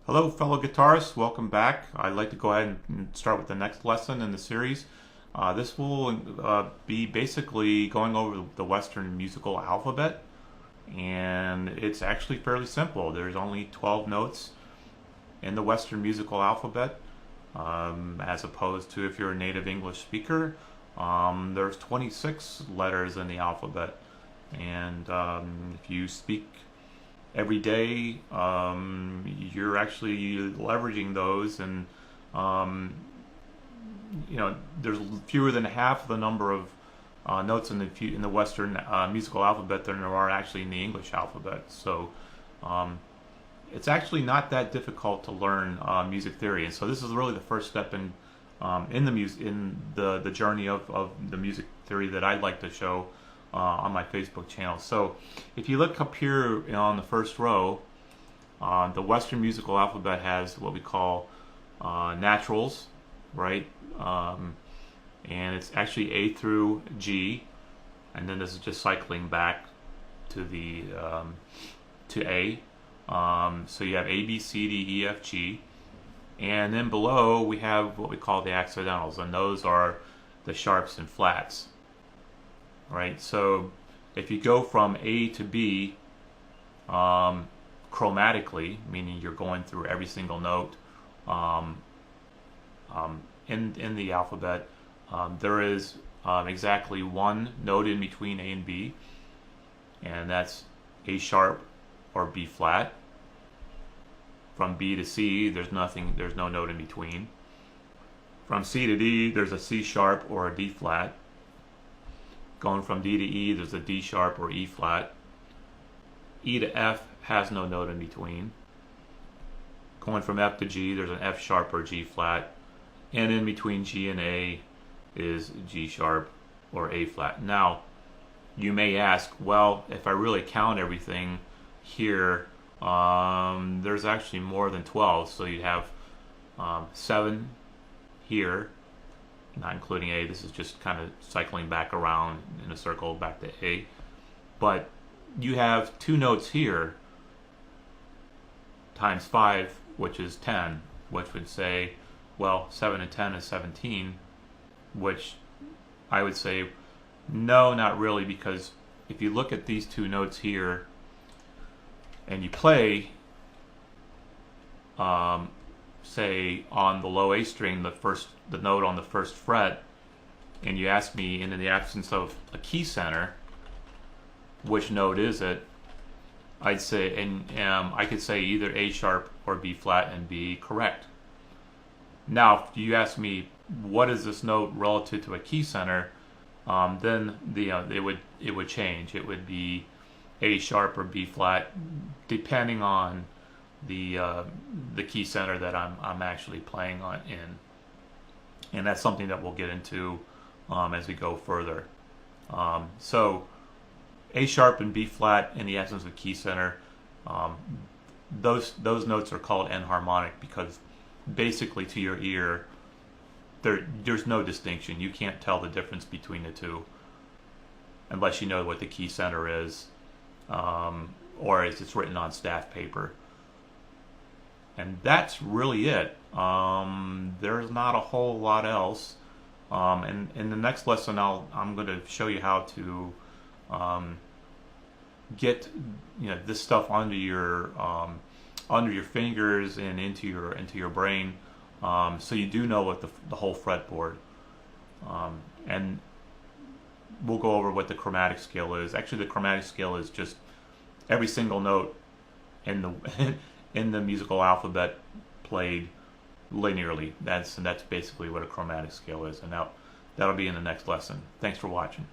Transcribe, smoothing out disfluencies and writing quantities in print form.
Hello, fellow guitarists. Welcome back. I'd like to go ahead and start with the next lesson in the series. This will be basically going over the Western musical alphabet, and it's actually fairly simple. There's only 12 notes in the Western musical alphabet, as opposed to if you're a native English speaker, there's 26 letters in the alphabet. And if you speak every day, you're actually leveraging those, and there's fewer than half the number of notes in the Western musical alphabet than there are actually in the English alphabet. So it's actually not that difficult to learn music theory, and so this is really the first step in the journey of the music theory that I'd like to show on my Facebook channel. So if you look up here on the first row, the Western musical alphabet has what we call naturals, right? And it's actually A through G, and then this is just cycling back to the to A. So you have A, B, C, D, E, F, G, and then below we have what we call the accidentals, and those are the sharps and flats. Right, so if you go from A to B chromatically, meaning you're going through every single note in the alphabet, there is exactly one note in between A and B, and that's A sharp or B flat. From B to C, there's no note in between. From C to D, there's a C sharp or a D flat. Going from D to E, there's a D sharp or E flat. E to F has no note in between. Going from F to G, there's an F sharp or G flat. And in between G and A is G sharp or A flat. Now, you may ask, well, if I really count everything here, there's actually more than 12. So you have 7 here, not including A. This is just kind of cycling back around in a circle back to A. But you have 2 notes here times 5, which is 10, which would say, well, 7 and 10 is 17, which I would say, no, not really, because if you look at these 2 notes here and you play, say on the low A string, the note on the first fret, and you ask me, in the absence of a key center, which note is it? I'd say, and I could say either A sharp or B flat and be correct. Now, if you ask me what is this note relative to a key center, then it would change. It would be A sharp or B flat, depending on the key center that I'm actually playing on in, and that's something that we'll get into as we go further. So A sharp and B flat in the absence of key center, those notes are called enharmonic because basically to your ear there's no distinction. You can't tell the difference between the two unless you know what the key center is, or as it's written on staff paper. And that's really it. There's not a whole lot else. And in the next lesson, I'm going to show you how to get this stuff under your fingers and into your brain, so you do know what the whole fretboard. And we'll go over what the chromatic scale is. Actually, the chromatic scale is just every single note in the in the musical alphabet played linearly. That's basically what a chromatic scale is, and that'll be in the next lesson. Thanks for watching.